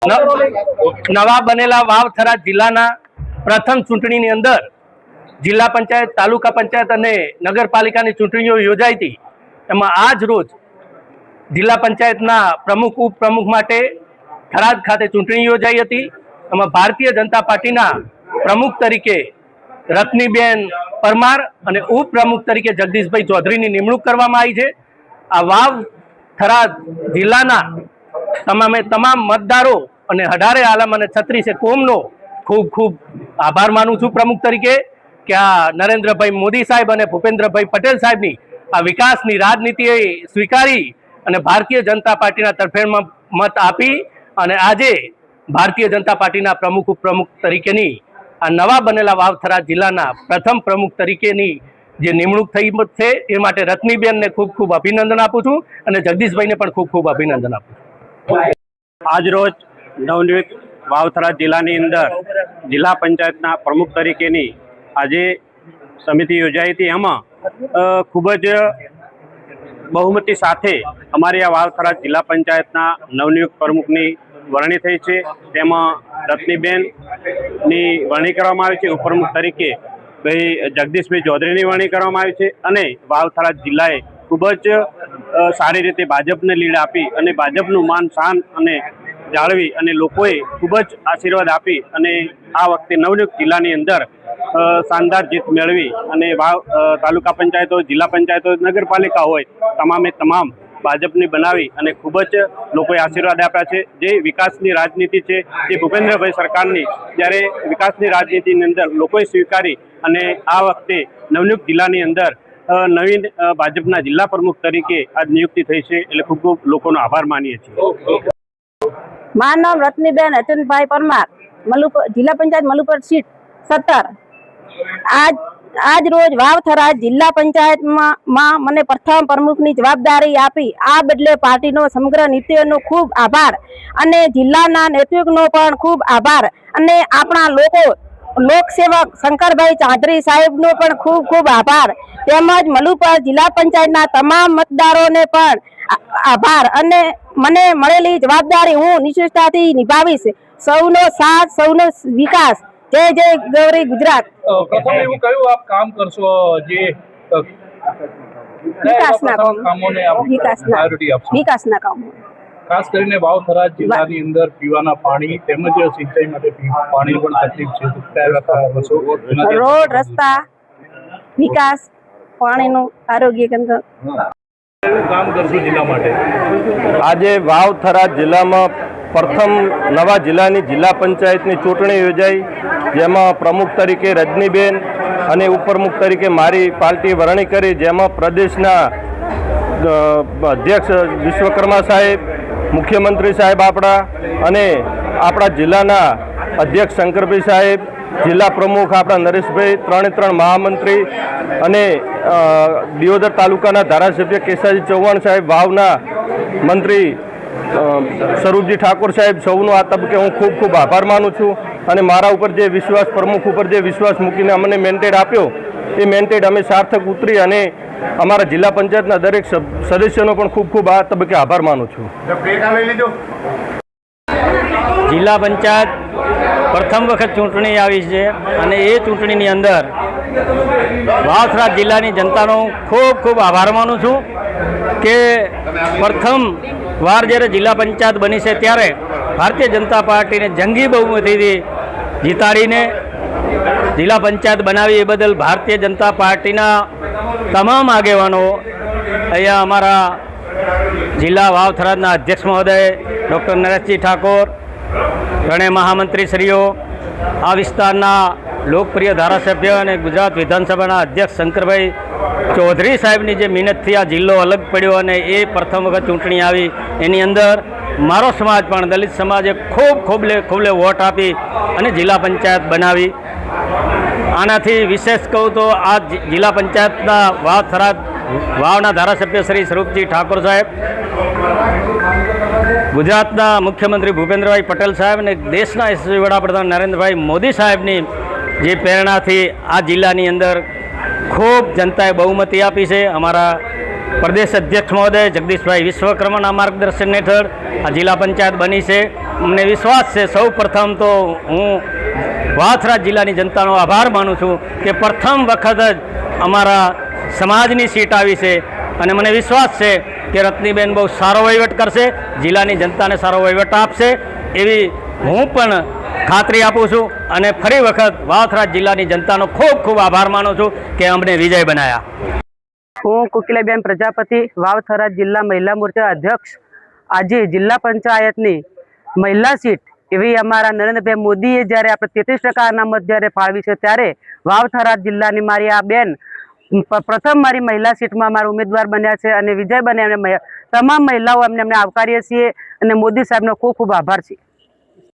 નવા બનેલા વાવથરા જિલ્લાના પ્રથમ ચૂંટણીની અંદર જિલ્લા પંચાયત, તાલુકા પંચાયત અને નગરપાલિકાની ચૂંટણીઓ યોજાઈ હતી। એમાં આજ રોજ જિલ્લા પંચાયતના પ્રમુખ, ઉપપ્રમુખ માટે થરાદ ખાતે ચૂંટણી યોજાઈ હતી। એમાં ભારતીય જનતા પાર્ટીના પ્રમુખ તરીકે રત્નીબેન પરમાર અને ઉપપ્રમુખ તરીકે જગદીશભાઈ ચૌધરીની નિમણૂક કરવામાં આવી છે। આ વાવ થરાદ જિલ્લાના તમામ મતદારો અને 18 આલમ અને 36 કોમનો ખૂબ ખૂબ આભાર માનું છું પ્રમુખ તરીકે કે આ નરેન્દ્રભાઈ મોદી સાહેબ અને ભૂપેન્દ્રભાઈ પટેલ સાહેબની આ વિકાસની રાજનીતિએ સ્વીકારી અને ભારતીય જનતા પાર્ટીના તરફેણમાં મત આપી અને આજે ભારતીય જનતા પાર્ટીના પ્રમુખ, ઉપપ્રમુખ તરીકેની આ નવા બનેલા વાવથરા જિલ્લાના પ્રથમ પ્રમુખ તરીકેની જે નિમણૂક થઈ છે એ માટે રત્નીબેનને ખૂબ ખૂબ અભિનંદન આપું છું અને જગદીશભાઈને પણ ખૂબ ખૂબ અભિનંદન આપું છું। આજ રોજ નવનિયુક્ત વાવથરા જિલ્લાની અંદર જિલ્લા પંચાયતના પ્રમુખ તરીકેની આજે સમિતિ યોજાઈ હતી। એમાં ખૂબ જ બહુમતી સાથે અમારી આ વાવથરા જિલ્લા પંચાયતના નવનિયુક્ત પ્રમુખની વરણી થઈ છે। તેમાં રત્નીબેનની વરણી કરવામાં આવી છે, ઉપપ્રમુખ તરીકે ભાઈ જગદીશભાઈ ચૌધરીની વરણી કરવામાં આવી છે અને વાવથરા જિલ્લાએ ખૂબ જ સારી રીતે ભાજપને લીડ આપી અને ભાજપનું માન શાન અને જાળવી અને લોકોએ ખૂબ જ આશીર્વાદ આપી અને આ વખતે નવનિયુક્ત જિલ્લાની અંદર શાનદાર જીત મેળવી અને વાવ તાલુકા પંચાયતો, જિલ્લા પંચાયતો, નગરપાલિકા હોય તમામે તમામ ભાજપની બનાવી અને ખૂબ જ લોકોએ આશીર્વાદ આપ્યા છે। જે વિકાસની રાજનીતિ છે તે ભૂપેન્દ્રભાઈ સરકારની જ્યારે વિકાસની રાજનીતિની અંદર લોકોએ સ્વીકારી અને આ વખતે નવનિયુક્ત જિલ્લાની અંદર નવીન ભાજપના જિલ્લા પ્રમુખ તરીકે આજ નિયુક્તિ થઈ છે એટલે ખૂબ ખૂબ લોકોનો આભાર માનીએ છીએ। મારું નામ રત્નીબેન અતુલભાઈ પરમાર, જિલ્લા પંચાયત મલુપર સીટ 17। આજ રોજ વાવથરા જિલ્લા પંચાયતમાં મને પ્રથમ પ્રમુખની જવાબદારી આપી આ બદલે પાર્ટીનો સમગ્ર નેતૃત્વનો ખૂબ આભાર અને જિલ્લાના નેતૃત્વનો પણ ખૂબ આભાર અને આપણા લોકસેવક શંકરભાઈ ચૌધરી સાહેબનો પણ ખૂબ ખૂબ આભાર તેમજ મલુપર જિલ્લા પંચાયતના તમામ મતદારોને પણ આભાર અને મને મળેલી જવાબદારી હું નિષ્ઠાથી નિભાવીશ। સૌનો સાથ, સૌનો વિકાસ। જય જય ગૌરી ગુજરાત। પ્રથમ એવું કયું આપ કામ કરશો જે વિકાસના કામો ખાસ કરીને વાવથરા જિલ્લાની અંદર પીવાના પાણી તેમજ સિંચાઈ માટે પાણીની પણ તકલીફ છે, રોડ, રસ્તા, વિકાસ, પાણીનું આરોગ્ય કેન્દ્ર કામ કરશો જિલ્લા માટે? આજે વાવથરા જિલ્લામાં પ્રથમ નવા જિલ્લાની જિલ્લા પંચાયતની ચૂંટણી યોજાઈ, જેમાં પ્રમુખ તરીકે રજનીબેન અને ઉપપ્રમુખ તરીકે મારી પાર્ટી વરણી કરી, જેમાં પ્રદેશના અધ્યક્ષ વિશ્વકર્મા સાહેબ, મુખ્યમંત્રી સાહેબ આપણા અને આપણા જિલ્લાના અધ્યક્ષ શંકરભાઈ સાહેબ, જિલ્લા પ્રમુખ આપણા નરેશભાઈ, 3 મહામંત્રી અને દિયોદર તાલુકાના ધારાસભ્ય કેસાજી ચૌહાણ સાહેબ, વાવના મંત્રી સ્વરૂપજી ઠાકોર સાહેબ, સૌનો આ તબક્કે હું ખૂબ ખૂબ આભાર માનું છું અને મારા ઉપર જે વિશ્વાસ, પ્રમુખ ઉપર જે વિશ્વાસ મૂકીને અમને મેન્ડેટ આપ્યો એ મેન્ડેટ અમે સાર્થક ઉતરી અને અમારા જિલ્લા પંચાયતના દરેક સદસ્યોનો પણ ખૂબ ખૂબ આ તબક્કે આભાર માનું છું। જિલ્લા પંચાયત પ્રથમ વખત ચૂંટણી આવી છે અને એ ચૂંટણીની અંદર વાવથરા જિલ્લાની જનતાનો ખૂબ ખૂબ આભાર માનું છું કે પ્રથમ વાર જ્યારે જિલ્લા પંચાયત બની છે ત્યારે ભારતીય જનતા પાર્ટીને જંગી બહુમતીથી જીતાડીને જિલ્લા પંચાયત બનાવી એ બદલ ભારતીય જનતા પાર્ટીના તમામ આગેવાનો, અહીંયા અમારા જિલ્લા વાવથરાના અધ્યક્ષ મહોદય ડૉક્ટર નરેશજી ઠાકોર, 3 મહામંત્રીશ્રીઓ, આ વિસ્તારના લોકપ્રિય ધારાસભ્ય અને ગુજરાત વિધાનસભાના અધ્યક્ષ શંકરભાઈ ચૌધરી સાહેબની જે મહેનતથી આ જિલ્લો અલગ પડ્યો અને એ પ્રથમ વખત ચૂંટણી આવી એની અંદર મારો સમાજ પણ દલિત સમાજે ખૂબ ખોબલે વોટ આપી અને જિલ્લા પંચાયત બનાવી। આનાથી વિશેષ કહું તો આ જિલ્લા પંચાયતના વાવના ધારાસભ્ય શ્રી સ્વરૂપજી ઠાકોર સાહેબ, ગુજરાતના મુખ્યમંત્રી ભૂપેન્દ્રભાઈ પટેલ સાહેબ અને દેશના યશસ્વી વડાપ્રધાન નરેન્દ્રભાઈ મોદી સાહેબની જે પ્રેરણાથી આ જિલ્લાની અંદર ખૂબ જનતાએ બહુમતી આપી છે। અમારા પ્રદેશ અધ્યક્ષ મહોદય જગદીશભાઈ વિશ્વકર્માના માર્ગદર્શન હેઠળ આ જિલ્લા પંચાયત બની છે। અમને વિશ્વાસ છે સૌ પ્રથમ તો હું વાવથરા જિલ્લાની જનતાનો આભાર માનું છું કે પ્રથમ વખત જ અમારા સમાજની સીટ આવી છે અને મને વિશ્વાસ છે કે રત્નીબેન બહુ સારો વહીવટ કરશે, જિલ્લાની જનતાને સારો વહીવટ આપશે એવી હું પણ ખાતરી આપું છું અને ફરી વખત વાવથરા જિલ્લાની જનતાનો ખૂબ ખૂબ આભાર માનું છું કે અમને વિજય બનાવ્યા. હું કુકીલાબેન પ્રજાપતિ, વાવથરા જિલ્લા મહિલા મોરચા અધ્યક્ષ. આજે જિલ્લા પંચાયતની મહિલા સીટ એવી અમારા નરેન્દ્રભાઈ મોદીએ જ્યારે આપણે 33% અનામત જ્યારે ફાળવી છે ત્યારે વાવથરા જિલ્લાની મારી આ બેન પ્રથમ મારી મહિલા સીટમાં મારા ઉમેદવાર બન્યા છે અને વિજય બન્યા. તમામ મહિલાઓ અમને આવકારીએ છીએ અને મોદી સાહેબનો ખૂબ ખૂબ આભાર છે.